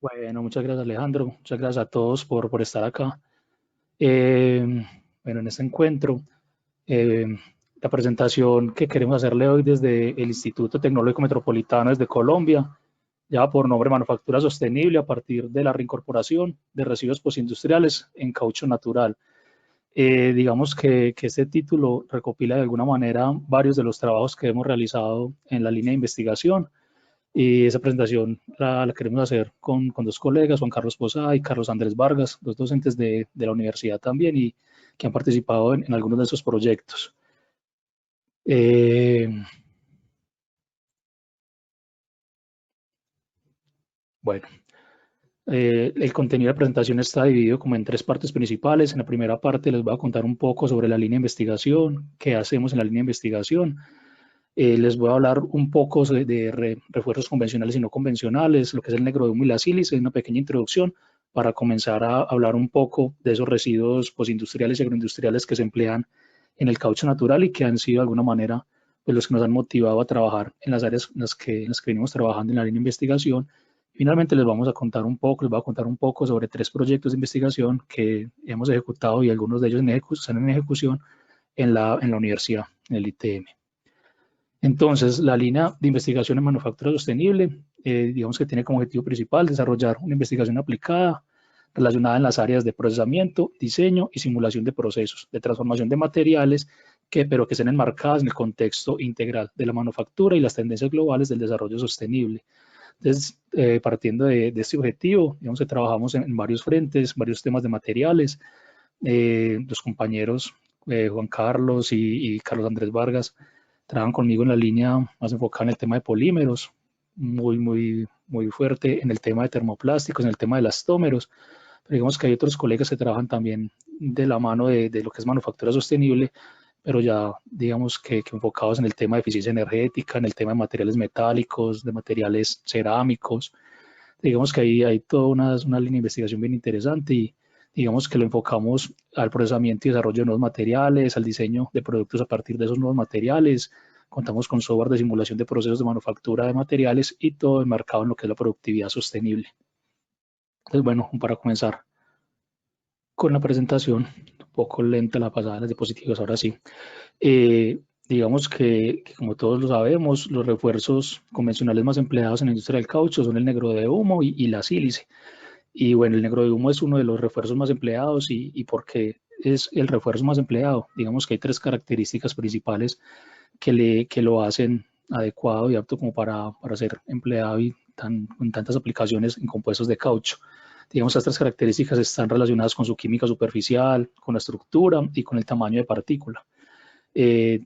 Bueno, muchas gracias Alejandro, muchas gracias a todos por estar acá. Eh, bueno, en este encuentro, eh, la presentación que queremos hacerle hoy desde el Instituto Tecnológico Metropolitano desde Colombia lleva por nombre Manufactura Sostenible a partir de la reincorporación de residuos postindustriales en caucho natural. Digamos que este título recopila de alguna manera varios de los trabajos que hemos realizado en la línea de investigación y esa presentación la queremos hacer con dos colegas, Juan Carlos Posada y Carlos Andrés Vargas, dos docentes de la universidad también y que han participado en algunos de esos proyectos. Eh, bueno, el contenido de la presentación está dividido como en tres partes principales. En la primera parte les voy a contar un poco sobre la línea de investigación, qué hacemos en la línea de investigación. Les voy a hablar un poco de refuerzos convencionales y no convencionales, lo que es el negro de humo y la sílice, una pequeña introducción para comenzar a hablar un poco de esos residuos postindustriales y agroindustriales que se emplean en el caucho natural y que han sido de alguna manera pues, los que nos han motivado a trabajar en las áreas en las que venimos trabajando en la línea de investigación. Finalmente les voy a contar un poco sobre tres proyectos de investigación que hemos ejecutado y algunos de ellos están en ejecución en la universidad, en el ITM. Entonces, la línea de investigación en manufactura sostenible, digamos que tiene como objetivo principal desarrollar una investigación aplicada relacionada en las áreas de procesamiento, diseño y simulación de procesos, de transformación de materiales, pero que estén enmarcadas en el contexto integral de la manufactura y las tendencias globales del desarrollo sostenible. Entonces, partiendo de este objetivo, digamos que trabajamos en varios frentes, varios temas de materiales. Los compañeros Juan Carlos y Carlos Andrés Vargas trabajan conmigo en la línea más enfocada en el tema de polímeros, muy fuerte en el tema de termoplásticos, en el tema de elastómeros. Pero digamos que hay otros colegas que trabajan también de la mano de lo que es manufactura sostenible, pero ya digamos que enfocados en el tema de eficiencia energética, en el tema de materiales metálicos, de materiales cerámicos. Digamos que ahí hay toda una línea de investigación bien interesante y digamos que lo enfocamos al procesamiento y desarrollo de nuevos materiales, al diseño de productos a partir de esos nuevos materiales. Contamos con software de simulación de procesos de manufactura de materiales y todo enmarcado en lo que es la productividad sostenible. Entonces, bueno, para comenzar con la presentación, un poco lenta la pasada de las diapositivas, ahora sí. Digamos que, como todos lo sabemos, los refuerzos convencionales más empleados en la industria del caucho son el negro de humo y la sílice. Y bueno, el negro de humo es uno de los refuerzos más empleados y ¿por qué es el refuerzo más empleado? Digamos que hay tres características principales que lo hacen adecuado y apto como para ser empleado y con tantas aplicaciones en compuestos de caucho. Digamos, estas características están relacionadas con su química superficial, con la estructura y con el tamaño de partícula. Eh,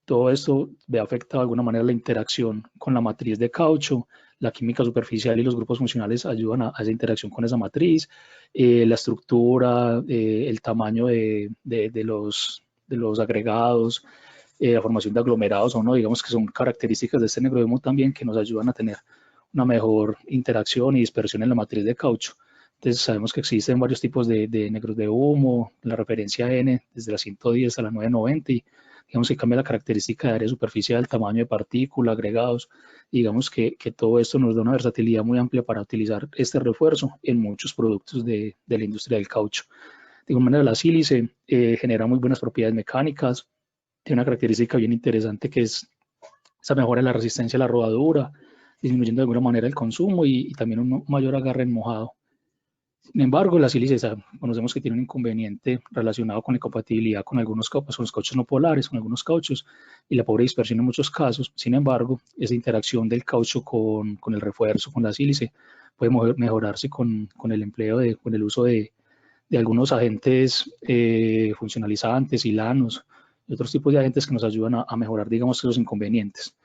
Todo esto ve afectado de alguna manera la interacción con la matriz de caucho. La química superficial y los grupos funcionales ayudan a esa interacción con esa matriz. La estructura, el tamaño de los agregados, la formación de aglomerados o no, digamos que son características de este negro de humo también que nos ayudan a tener una mejor interacción y dispersión en la matriz de caucho. Entonces sabemos que existen varios tipos de negros de humo, la referencia N desde la 110 a la 990 y digamos que cambia la característica de área superficial, tamaño de partícula, agregados, y digamos que todo esto nos da una versatilidad muy amplia para utilizar este refuerzo en muchos productos de la industria del caucho. De igual manera, la sílice genera muy buenas propiedades mecánicas, tiene una característica bien interesante que es esa mejora en la resistencia a la rodadura, disminuyendo de alguna manera el consumo y también un mayor agarre en mojado. Sin embargo, la sílice conocemos que tiene un inconveniente relacionado con la incompatibilidad con algunos cauchos, con los cauchos no polares, con algunos cauchos y la pobre dispersión en muchos casos. Sin embargo, esa interacción del caucho con el refuerzo, con la sílice, puede mejorarse con el empleo, con el uso de algunos agentes funcionalizantes, hilanos y otros tipos de agentes que nos ayudan a mejorar, digamos, esos inconvenientes.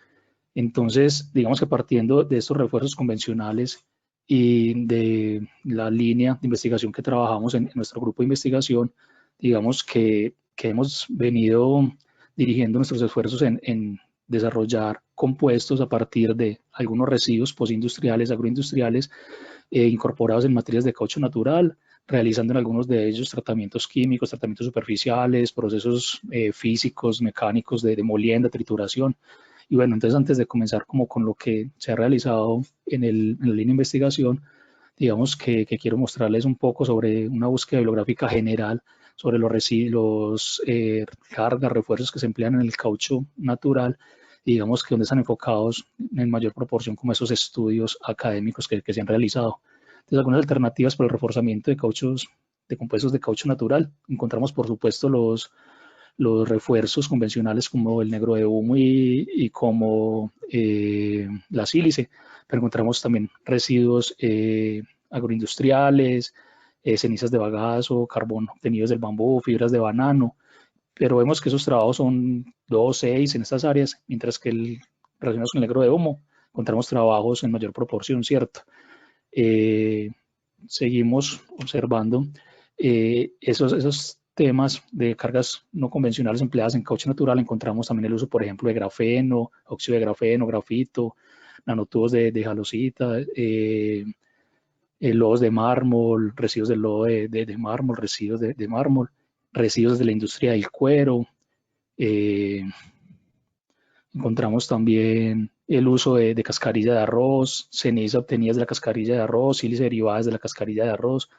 Entonces, digamos que partiendo de estos refuerzos convencionales y de la línea de investigación que trabajamos en nuestro grupo de investigación, digamos que hemos venido dirigiendo nuestros esfuerzos en desarrollar compuestos a partir de algunos residuos postindustriales, agroindustriales, incorporados en materias de caucho natural, realizando en algunos de ellos tratamientos químicos, tratamientos superficiales, procesos físicos, mecánicos de molienda, trituración. Y bueno, entonces antes de comenzar como con lo que se ha realizado en la línea de investigación, digamos que quiero mostrarles un poco sobre una búsqueda bibliográfica general sobre los residuos, cargas, refuerzos que se emplean en el caucho natural, y digamos que donde están enfocados en mayor proporción como esos estudios académicos que se han realizado. Entonces, algunas alternativas para el reforzamiento de cauchos, de compuestos de caucho natural. Encontramos, por supuesto, los refuerzos convencionales como el negro de humo y como la sílice, pero encontramos también residuos agroindustriales, cenizas de bagazo, carbón obtenidos del bambú, fibras de banano, pero vemos que esos trabajos son 2, 6 en estas áreas, mientras que relacionados con el negro de humo encontramos trabajos en mayor proporción, ¿cierto? Eh, Seguimos observando esos temas de cargas no convencionales empleadas en caucho natural. Encontramos también el uso, por ejemplo, de grafeno, óxido de grafeno, grafito, nanotubos de jalosita, lodos de mármol, residuos de lodo de mármol, residuos de mármol, residuos de la industria del cuero. eh, Encontramos también el uso de cascarilla de arroz, ceniza obtenidas de la cascarilla de arroz, sílice derivadas de la cascarilla de arroz.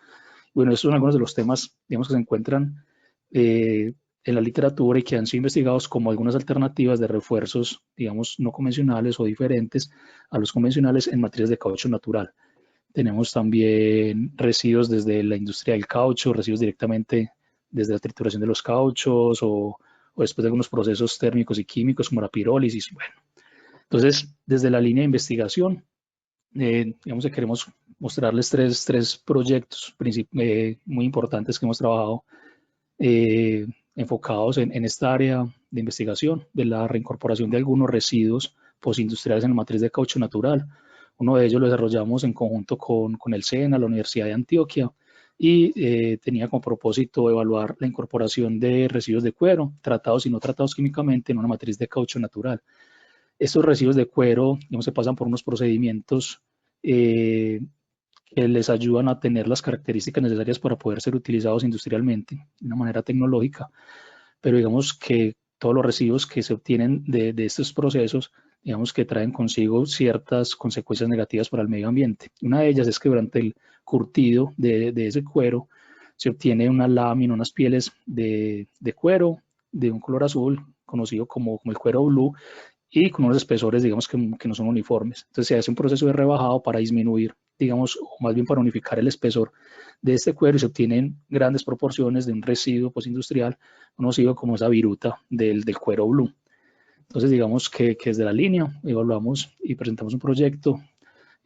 Bueno, estos son algunos de los temas, digamos, que se encuentran en la literatura y que han sido investigados como algunas alternativas de refuerzos, digamos, no convencionales o diferentes a los convencionales en materias de caucho natural. Tenemos también residuos desde la industria del caucho, residuos directamente desde la trituración de los cauchos o después de algunos procesos térmicos y químicos como la pirólisis. Bueno, entonces, desde la línea de investigación, digamos que queremos mostrarles tres proyectos muy importantes que hemos trabajado eh, enfocados en esta área de investigación de la reincorporación de algunos residuos postindustriales en la matriz de caucho natural. Uno de ellos lo desarrollamos en conjunto con el SENA, la Universidad de Antioquia, y tenía como propósito evaluar la incorporación de residuos de cuero, tratados y no tratados químicamente, en una matriz de caucho natural. Estos residuos de cuero, digamos, se pasan por unos procedimientos eh, que les ayudan a tener las características necesarias para poder ser utilizados industrialmente de una manera tecnológica, pero digamos que todos los residuos que se obtienen de estos procesos, digamos que traen consigo ciertas consecuencias negativas para el medio ambiente. Una de ellas es que durante el curtido de ese cuero se obtiene una lámina, unas pieles de cuero de un color azul, conocido como el cuero blue, y con unos espesores, digamos, que no son uniformes. Entonces se hace un proceso de rebajado para disminuir, digamos, o más bien para unificar el espesor de este cuero, y se obtienen grandes proporciones de un residuo postindustrial conocido como esa viruta del cuero blue. Entonces, digamos que desde la línea evaluamos y presentamos un proyecto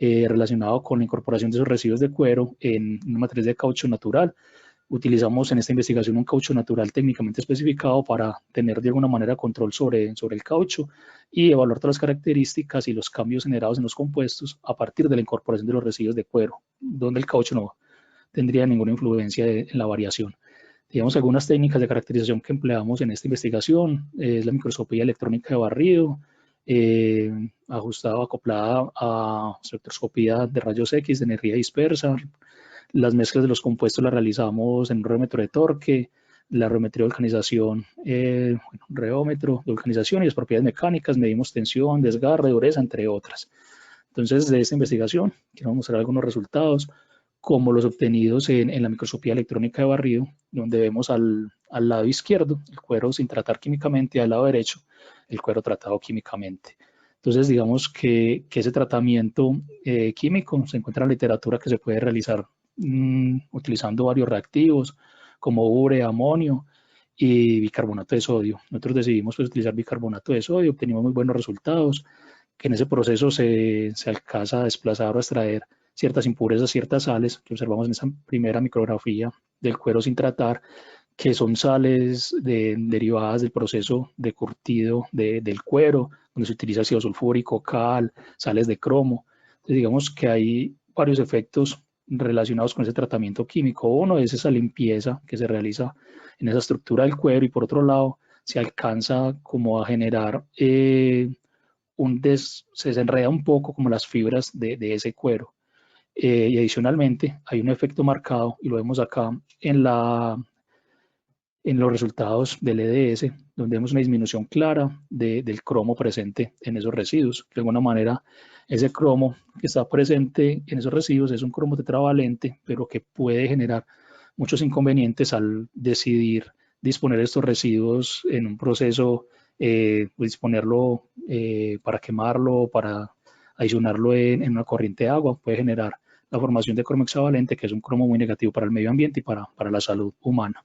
relacionado con la incorporación de esos residuos de cuero en una matriz de caucho natural. Utilizamos en esta investigación un caucho natural técnicamente especificado para tener de alguna manera control sobre el caucho y evaluar todas las características y los cambios generados en los compuestos a partir de la incorporación de los residuos de cuero, donde el caucho no tendría ninguna influencia en la variación. Digamos, algunas técnicas de caracterización que empleamos en esta investigación es la microscopía electrónica de barrido, ajustada o acoplada a spectroscopía de rayos X de energía dispersa. Las mezclas de los compuestos las realizamos en un reómetro de torque, la reometría de volcanización, un reómetro de volcanización y las propiedades mecánicas, medimos tensión, desgarre, dureza, entre otras. Entonces, de esta investigación, quiero mostrar algunos resultados, como los obtenidos en la microscopía electrónica de barrido, donde vemos al lado izquierdo el cuero sin tratar químicamente, y al lado derecho el cuero tratado químicamente. Entonces, digamos que ese tratamiento químico se encuentra en la literatura que se puede realizar utilizando varios reactivos como urea, amonio y bicarbonato de sodio. Nosotros decidimos pues, utilizar bicarbonato de sodio, obtenimos muy buenos resultados, que en ese proceso se alcanza a desplazar o a extraer ciertas impurezas, ciertas sales que observamos en esa primera micrografía del cuero sin tratar, que son sales derivadas del proceso de curtido del cuero, donde se utiliza ácido sulfúrico, cal, sales de cromo. Entonces, digamos que hay varios efectos relacionados con ese tratamiento químico. Uno es esa limpieza que se realiza en esa estructura del cuero, y por otro lado se alcanza como a generar se desenreda un poco como las fibras de ese cuero. Y adicionalmente hay un efecto marcado, y lo vemos acá en los resultados del EDS, donde vemos una disminución clara del cromo presente en esos residuos. De alguna manera, ese cromo que está presente en esos residuos es un cromo tetravalente, pero que puede generar muchos inconvenientes al decidir disponer estos residuos en un proceso, disponerlo para quemarlo, para adicionarlo en una corriente de agua, puede generar la formación de cromo hexavalente, que es un cromo muy negativo para el medio ambiente y para la salud humana.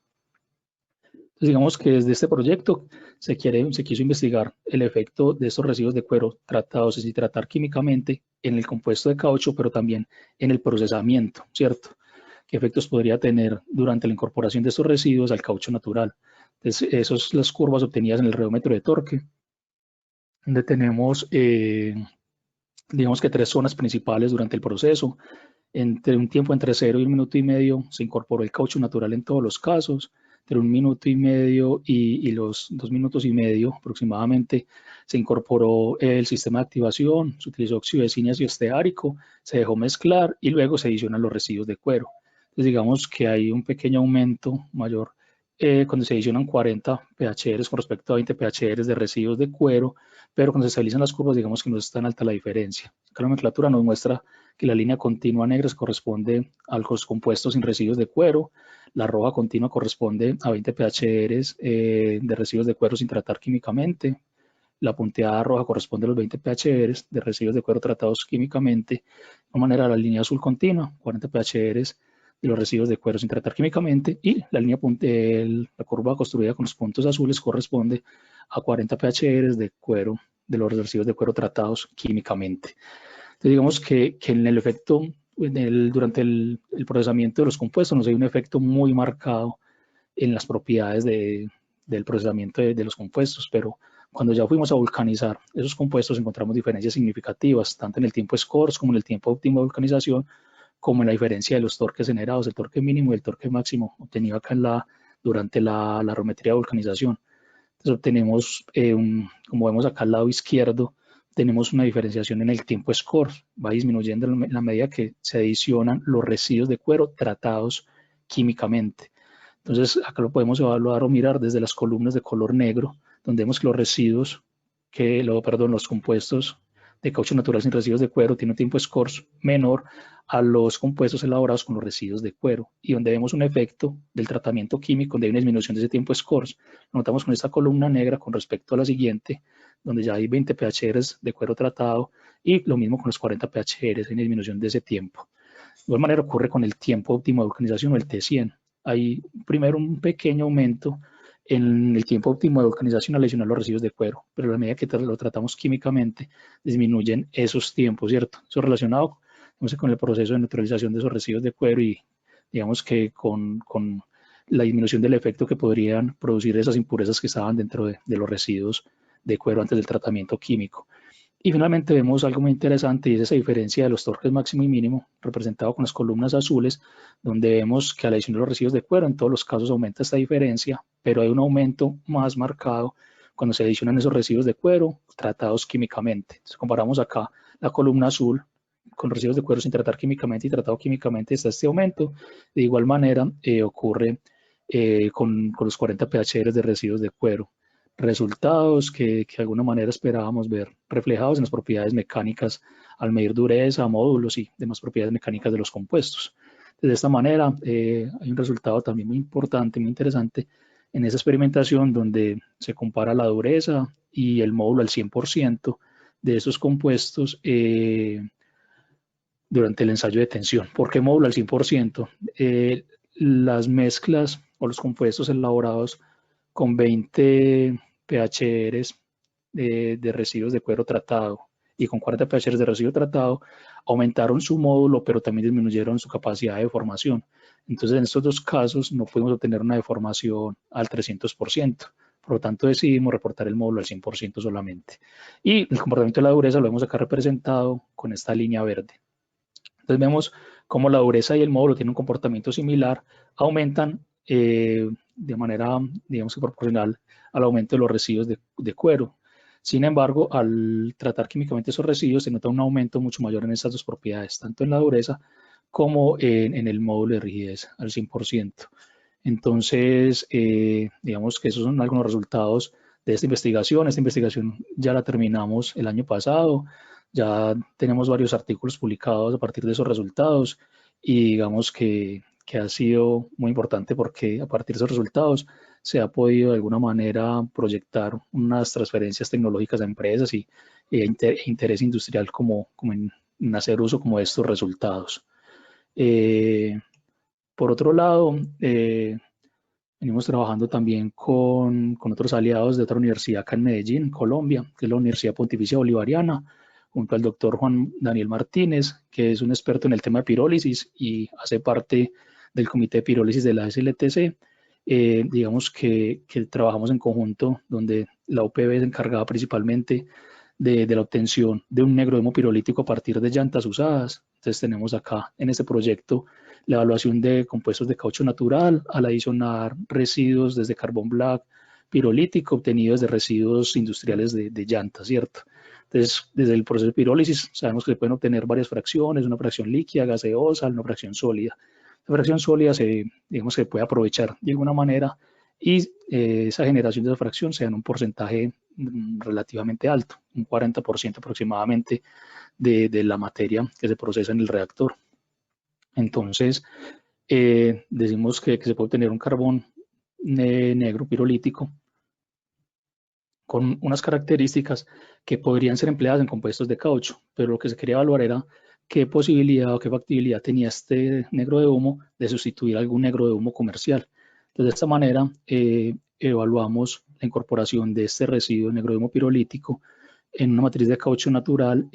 Entonces, digamos que desde este proyecto se quiso investigar el efecto de estos residuos de cuero tratados, es decir, tratar químicamente en el compuesto de caucho, pero también en el procesamiento, ¿cierto? ¿Qué efectos podría tener durante la incorporación de estos residuos al caucho natural? Entonces, esas son las curvas obtenidas en el reómetro de torque, donde tenemos, digamos que tres zonas principales durante el proceso. Entre un tiempo entre 0 y 1 minuto y medio se incorporó el caucho natural en todos los casos. Entre 1 minuto y medio y los 2 minutos y medio aproximadamente se incorporó el sistema de activación, se utilizó óxido de cineas y esteárico, se dejó mezclar y luego se adicionan los residuos de cuero. Entonces digamos que hay un pequeño aumento mayor cuando se adicionan 40 PHRs con respecto a 20 PHRs de residuos de cuero, pero cuando se estabilizan las curvas digamos que no es tan alta la diferencia. La nomenclatura nos muestra que la línea continua negra corresponde a los compuestos sin residuos de cuero, la roja continua corresponde a 20 PHRs de residuos de cuero sin tratar químicamente, la punteada roja corresponde a los 20 PHRs de residuos de cuero tratados químicamente, de una manera la línea azul continua, 40 PHRs de los residuos de cuero sin tratar químicamente, y la línea la curva construida con los puntos azules corresponde a 40 PHRs de cuero de los residuos de cuero tratados químicamente. Entonces, digamos que en el efecto, durante el procesamiento de los compuestos, nos hay un efecto muy marcado en las propiedades del procesamiento de los compuestos, pero cuando ya fuimos a vulcanizar esos compuestos encontramos diferencias significativas, tanto en el tiempo scores como en el tiempo óptimo de vulcanización, como en la diferencia de los torques generados, el torque mínimo y el torque máximo obtenido acá durante la arometría de vulcanización. Entonces obtenemos, como vemos acá al lado izquierdo, tenemos una diferenciación en el tiempo score, va disminuyendo en la medida que se adicionan los residuos de cuero tratados químicamente. Entonces acá lo podemos evaluar o mirar desde las columnas de color negro, donde vemos que los residuos, los compuestos de caucho natural sin residuos de cuero tienen un tiempo scores menor a los compuestos elaborados con los residuos de cuero, y donde vemos un efecto del tratamiento químico, donde hay una disminución de ese tiempo scores. Lo notamos con esta columna negra con respecto a la siguiente, donde ya hay 20 PHRs de cuero tratado, y lo mismo con los 40 PHRs, hay una disminución de ese tiempo. De igual manera ocurre con el tiempo óptimo de vulcanización o el T100. Hay primero un pequeño aumento en el tiempo óptimo de vulcanización al adicionar los residuos de cuero, pero a la medida que lo tratamos químicamente disminuyen esos tiempos, ¿cierto? Eso es relacionado con el proceso de neutralización de esos residuos de cuero y digamos que con la disminución del efecto que podrían producir esas impurezas que estaban dentro de los residuos de cuero antes del tratamiento químico. Y finalmente vemos algo muy interesante y es esa diferencia de los torques máximo y mínimo, representado con las columnas azules, donde vemos que al adicionar los residuos de cuero, en todos los casos aumenta esta diferencia, pero hay un aumento más marcado cuando se adicionan esos residuos de cuero tratados químicamente. Entonces comparamos acá la columna azul con residuos de cuero sin tratar químicamente y tratado químicamente, está este aumento. De igual manera ocurre con los 40 pH de residuos de cuero. Resultados que de alguna manera esperábamos ver reflejados en las propiedades mecánicas al medir dureza, módulos y demás propiedades mecánicas de los compuestos. De esta manera hay un resultado también muy importante, muy interesante en esa experimentación donde se compara la dureza y el módulo al 100% de esos compuestos durante el ensayo de tensión. ¿Por qué módulo al 100%? Las mezclas o los compuestos elaborados con 20 PHRs de residuos de cuero tratado y con 40 PHRs de residuo tratado aumentaron su módulo, pero también disminuyeron su capacidad de deformación. Entonces, en estos dos casos no pudimos obtener una deformación al 300%. Por lo tanto, decidimos reportar el módulo al 100% solamente. Y el comportamiento de la dureza lo vemos acá representado con esta línea verde. Entonces vemos cómo la dureza y el módulo tienen un comportamiento similar, aumentan de manera, digamos que proporcional al aumento de los residuos de cuero. Sin embargo, al tratar químicamente esos residuos se nota un aumento mucho mayor en estas dos propiedades, tanto en la dureza como en el módulo de rigidez al 100%. Entonces, digamos que esos son algunos resultados de esta investigación. Esta investigación ya la terminamos el año pasado, ya tenemos varios artículos publicados a partir de esos resultados y digamos que ha sido muy importante porque a partir de esos resultados se ha podido de alguna manera proyectar unas transferencias tecnológicas a empresas e interés industrial como en hacer uso como de estos resultados. Por otro lado, venimos trabajando también con otros aliados de otra universidad acá en Medellín, Colombia, que es la Universidad Pontificia Bolivariana, junto al doctor Juan Daniel Martínez, que es un experto en el tema de pirólisis y hace parte del comité de pirólisis de la SLTC. Digamos que trabajamos en conjunto, donde la UPB es encargada principalmente de la obtención de un negrodemo pirolítico a partir de llantas usadas. Entonces tenemos acá en este proyecto la evaluación de compuestos de caucho natural al adicionar residuos desde carbón black pirolítico obtenidos de residuos industriales de llantas, ¿cierto? Entonces, desde el proceso de pirólisis sabemos que se pueden obtener varias fracciones, una fracción líquida, gaseosa, una fracción sólida. La fracción sólida digamos, se puede aprovechar de alguna manera y esa generación de esa fracción se da en un porcentaje relativamente alto, un 40% aproximadamente de la materia que se procesa en el reactor. Entonces, decimos que se puede obtener un carbón negro pirolítico con unas características que podrían ser empleadas en compuestos de caucho, pero lo que se quería evaluar era qué posibilidad o qué factibilidad tenía este negro de humo de sustituir algún negro de humo comercial. Entonces, de esta manera, evaluamos la incorporación de este residuo negro de humo pirolítico en una matriz de caucho natural,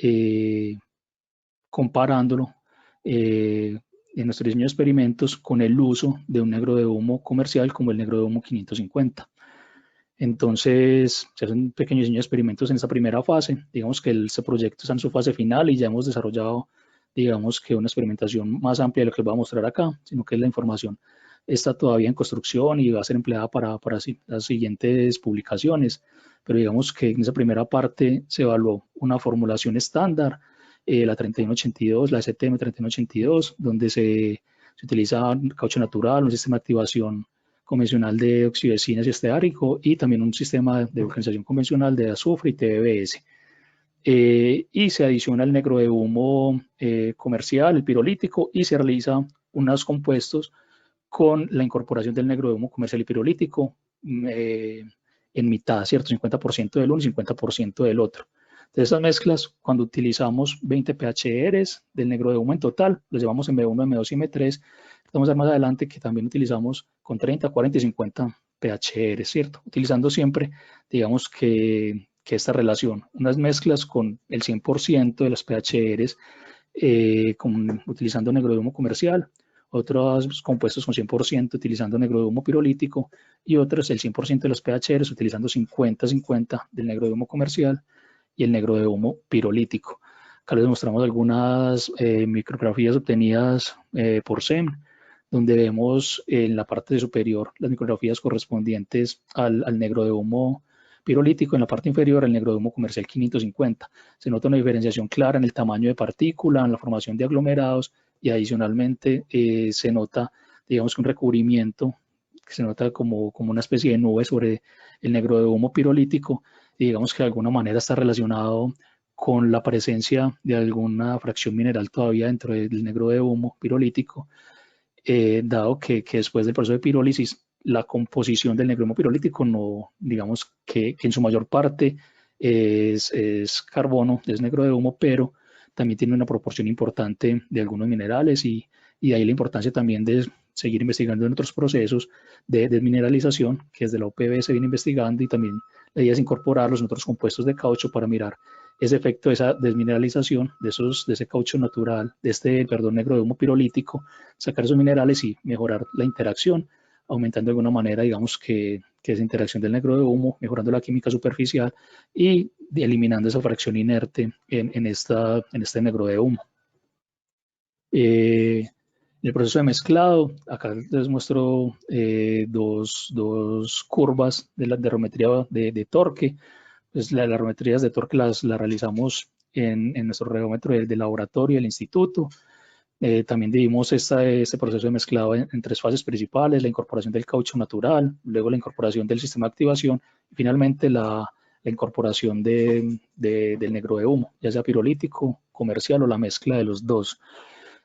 comparándolo en nuestro diseño de experimentos con el uso de un negro de humo comercial como el negro de humo 550. Entonces, se hacen pequeños diseños de experimentos en esta primera fase. Digamos que este proyecto está en su fase final y ya hemos desarrollado, digamos que una experimentación más amplia de lo que les voy a mostrar acá, sino que la información está todavía en construcción y va a ser empleada para las siguientes publicaciones. Pero digamos que en esa primera parte se evaluó una formulación estándar, la 3182, la STM 3182, donde se utiliza caucho natural, un sistema de activación convencional de oxidocinas y esteárico y también un sistema de vulcanización convencional de azufre y TBS. Y se adiciona el negro de humo comercial, el pirolítico, y se realiza unos compuestos con la incorporación del negro de humo comercial y pirolítico en mitad, ¿cierto? 50% del uno y 50% del otro. De estas mezclas, cuando utilizamos 20 PHRs del negro de humo en total, los llevamos M1, M2 y M3. Vamos a ver más adelante que también utilizamos con 30, 40 y 50 PHR, ¿cierto? Utilizando siempre, digamos que esta relación, unas mezclas con el 100% de las PHRs, utilizando negro de humo comercial, otros compuestos con 100% utilizando negro de humo pirolítico y otros el 100% de los PHRs utilizando 50-50 del negro de humo comercial y el negro de humo pirolítico. Acá les mostramos algunas micrografías obtenidas por SEM, donde vemos en la parte superior las micrografías correspondientes al negro de humo pirolítico, en la parte inferior el negro de humo comercial 550. Se nota una diferenciación clara en el tamaño de partícula, en la formación de aglomerados y adicionalmente se nota, digamos que un recubrimiento que se nota como una especie de nube sobre el negro de humo pirolítico y digamos que de alguna manera está relacionado con la presencia de alguna fracción mineral todavía dentro del negro de humo pirolítico, dado que después del proceso de pirólisis la composición del negro de humo pirolítico no, digamos que en su mayor parte es carbono, es negro de humo, pero también tiene una proporción importante de algunos minerales y de ahí la importancia también de seguir investigando en otros procesos de desmineralización que desde la UPB se viene investigando y también la idea es incorporarlos en otros compuestos de caucho para mirar ese efecto de esa desmineralización de ese caucho natural, negro de humo pirolítico, sacar esos minerales y mejorar la interacción, aumentando de alguna manera, digamos, que esa interacción del negro de humo, mejorando la química superficial y eliminando esa fracción inerte en este negro de humo. El proceso de mezclado, acá les muestro dos curvas de reometría de torque. Pues las reometrías de torque las realizamos en nuestro reómetro de laboratorio del instituto. También dividimos este proceso de mezclado en tres fases principales: la incorporación del caucho natural, luego la incorporación del sistema de activación y finalmente la incorporación del negro de humo, ya sea pirolítico, comercial o la mezcla de los dos.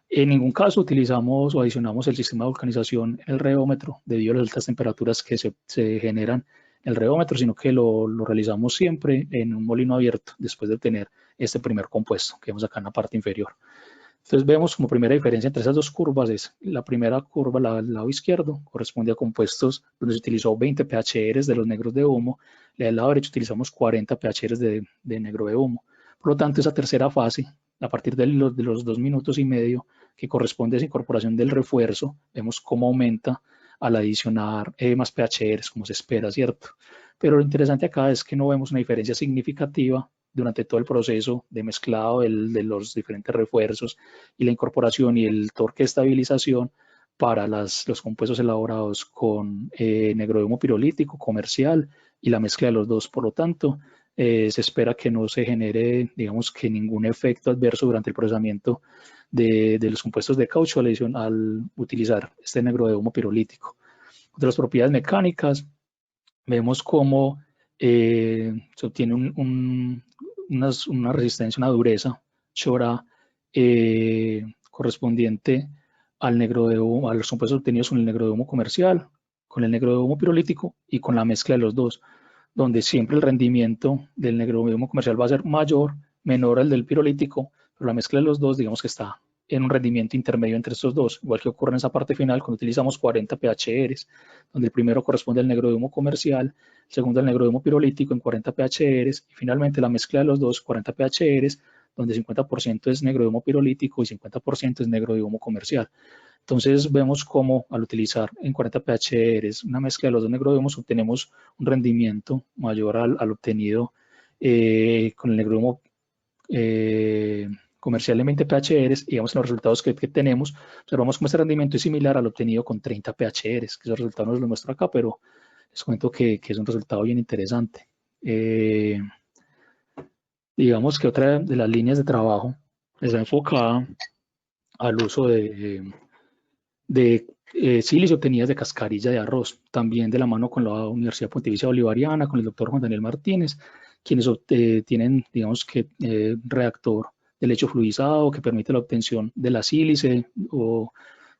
En ningún caso utilizamos o adicionamos el sistema de vulcanización en el rheómetro debido a las altas temperaturas que se generan en el rheómetro, sino que lo realizamos siempre en un molino abierto después de obtener este primer compuesto que vemos acá en la parte inferior. Entonces vemos como primera diferencia entre esas dos curvas es la primera curva, al lado izquierdo, corresponde a compuestos donde se utilizó 20 pHr de los negros de humo, y al lado derecho utilizamos 40 pHr de negro de humo. Por lo tanto, esa tercera fase, a partir de los 2 minutos y medio, que corresponde a esa incorporación del refuerzo, vemos cómo aumenta al adicionar más pHr, como se espera, ¿cierto? Pero lo interesante acá es que no vemos una diferencia significativa durante todo el proceso de mezclado de los diferentes refuerzos y la incorporación y el torque de estabilización para los compuestos elaborados con negro de humo pirolítico comercial y la mezcla de los dos. Por lo tanto, se espera que no se genere, digamos, que ningún efecto adverso durante el procesamiento de los compuestos de caucho al utilizar este negro de humo pirolítico. Otras propiedades mecánicas, vemos cómo se obtiene una resistencia, una dureza Chora correspondiente al negro de humo, a los compuestos obtenidos con el negro de humo comercial, con el negro de humo pirolítico y con la mezcla de los dos, donde siempre el rendimiento del negro de humo comercial va a ser menor al del pirolítico, pero la mezcla de los dos, digamos que está en un rendimiento intermedio entre estos dos, igual que ocurre en esa parte final cuando utilizamos 40 pHr, donde el primero corresponde al negro de humo comercial, el segundo al negro de humo pirolítico en 40 pHr, y finalmente la mezcla de los dos, 40 pHr, donde 50% es negro de humo pirolítico y 50% es negro de humo comercial. Entonces vemos cómo al utilizar en 40 pHr una mezcla de los dos negros de humos obtenemos un rendimiento mayor al obtenido con el negro de humo comercial en 20 pHr, y digamos en los resultados que tenemos, observamos como este rendimiento es similar al obtenido con 30 pHr, que ese resultado no lo muestro acá, pero les comento que es un resultado bien interesante. Digamos que otra de las líneas de trabajo está enfocada al uso de sílice obtenidas de cascarilla de arroz, también de la mano con la Universidad Pontificia Bolivariana, con el doctor Juan Daniel Martínez, quienes tienen, digamos que, reactor de lecho fluidizado que permite la obtención de la sílice o,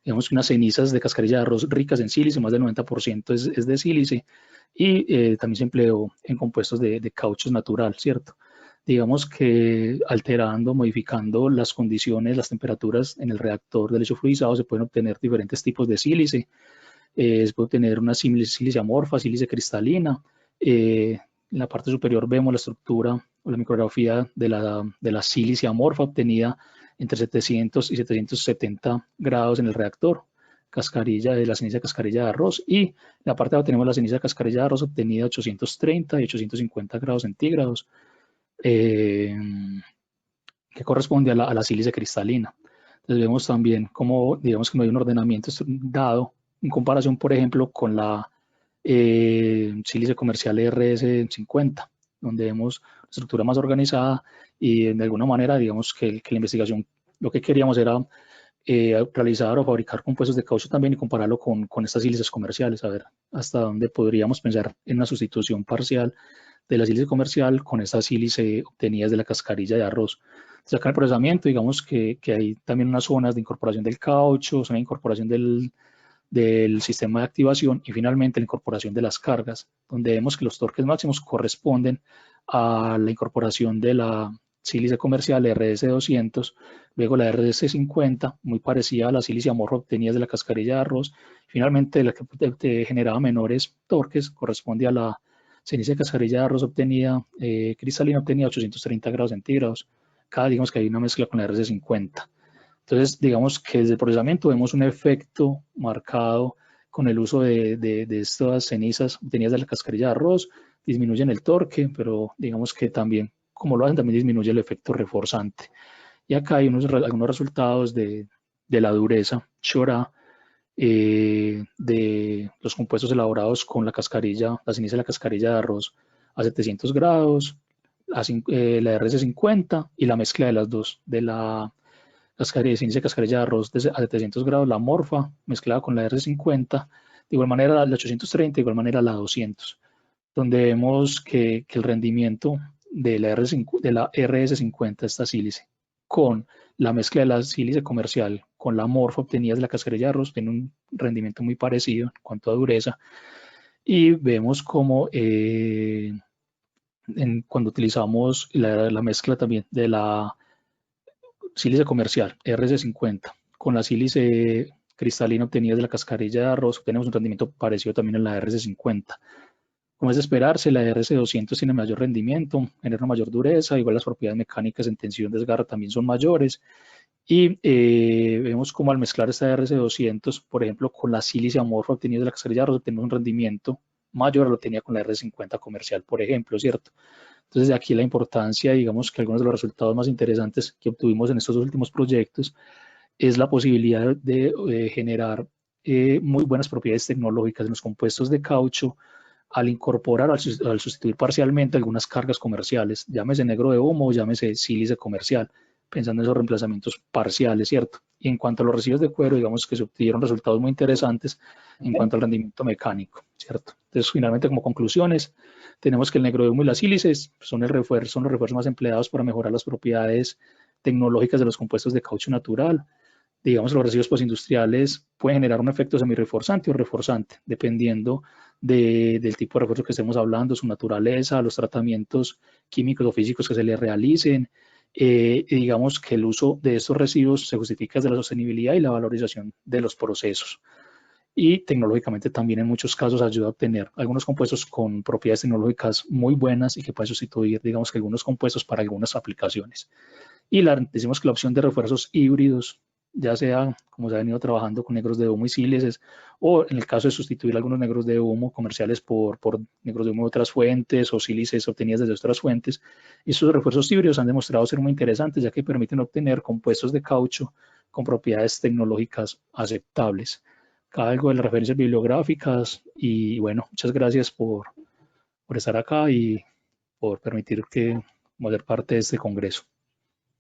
digamos, unas cenizas de cascarilla de arroz ricas en sílice, más del 90% es de sílice, y también se empleó en compuestos de cauchos natural, ¿cierto? Digamos que alterando, modificando las condiciones, las temperaturas en el reactor de lecho fluidizado, se pueden obtener diferentes tipos de sílice. Se puede obtener una sílice amorfa, sílice cristalina. En la parte superior vemos la estructura o la micrografía de la sílice amorfa obtenida entre 700 y 770 grados en el reactor, cascarilla de la ceniza de cascarilla de arroz, y en la parte de abajo tenemos la ceniza de cascarilla de arroz obtenida a 830 y 850 grados centígrados, que corresponde a la sílice cristalina. Entonces vemos también cómo, digamos que no hay un ordenamiento dado en comparación, por ejemplo, con la sílice comercial RS50, donde vemos una estructura más organizada y de alguna manera, digamos que la investigación, lo que queríamos era realizar o fabricar compuestos de caucho también y compararlo con estas sílices comerciales, a ver hasta dónde podríamos pensar en una sustitución parcial de la sílice comercial con esta sílice obtenidas de la cascarilla de arroz. Entonces acá en el procesamiento, digamos que hay también unas zonas de incorporación del caucho, zona de incorporación del sistema de activación y finalmente la incorporación de las cargas, donde vemos que los torques máximos corresponden a la incorporación de la sílice comercial RS200, luego la RS50, muy parecida a la sílice amorfa obtenida de la cascarilla de arroz, finalmente la que te generaba menores torques corresponde a la ceniza de cascarilla de arroz obtenida, cristalina obtenida a 830 grados centígrados. Acá digamos que hay una mezcla con la RS50. Entonces, digamos que desde el procesamiento vemos un efecto marcado con el uso de estas cenizas obtenidas de la cascarilla de arroz, disminuyen el torque, pero digamos que también, como lo hacen, también disminuye el efecto reforzante. Y acá hay algunos resultados de la dureza Chora de los compuestos elaborados con la ceniza de la cascarilla de arroz a 700 grados, la RS50 y la mezcla de las dos, de la sílice de cascarilla de arroz a 700 grados, la morfa, mezclada con la R50, de igual manera la 830, de igual manera la 200, donde vemos que el rendimiento de la RS50, esta sílice, con la mezcla de la sílice comercial con la morfa obtenida de la cascarilla de arroz, tiene un rendimiento muy parecido en cuanto a dureza. Y vemos como cuando utilizamos la mezcla también de la sílice comercial RS50 con la sílice cristalina obtenida de la cascarilla de arroz, tenemos un rendimiento parecido también en la RS50. Como es de esperarse, la RS200 tiene mayor rendimiento, genera mayor dureza, igual las propiedades mecánicas en tensión desgarra también son mayores. Y vemos como al mezclar esta RS200, por ejemplo, con la sílice amorfa obtenida de la cascarilla de arroz, tenemos un rendimiento mayor a lo que tenía con la R50 comercial, por ejemplo, ¿cierto? Entonces, de aquí la importancia, digamos que algunos de los resultados más interesantes que obtuvimos en estos últimos proyectos es la posibilidad de generar muy buenas propiedades tecnológicas en los compuestos de caucho al incorporar, al sustituir parcialmente algunas cargas comerciales, llámese negro de humo o llámese sílice comercial, pensando en esos reemplazamientos parciales, ¿cierto? Y en cuanto a los residuos de cuero, digamos que se obtuvieron resultados muy interesantes en cuanto al rendimiento mecánico, ¿cierto? Entonces, finalmente, como conclusiones, tenemos que el negro de humo y las sílices son los refuerzos más empleados para mejorar las propiedades tecnológicas de los compuestos de caucho natural. Digamos, los residuos postindustriales pueden generar un efecto semireforzante o reforzante, dependiendo del tipo de refuerzo que estemos hablando, su naturaleza, los tratamientos químicos o físicos que se le realicen. Y digamos que el uso de estos residuos se justifica desde la sostenibilidad y la valorización de los procesos. Y tecnológicamente también en muchos casos ayuda a obtener algunos compuestos con propiedades tecnológicas muy buenas y que pueden sustituir, digamos que algunos compuestos para algunas aplicaciones. Y decimos que la opción de refuerzos híbridos, ya sea como se ha venido trabajando con negros de humo y sílices, o en el caso de sustituir algunos negros de humo comerciales por negros de humo de otras fuentes o sílices obtenidas desde otras fuentes, estos refuerzos híbridos han demostrado ser muy interesantes ya que permiten obtener compuestos de caucho con propiedades tecnológicas aceptables. Acá algo de las referencias bibliográficas y bueno, muchas gracias por estar acá y por permitir que ser parte de este congreso.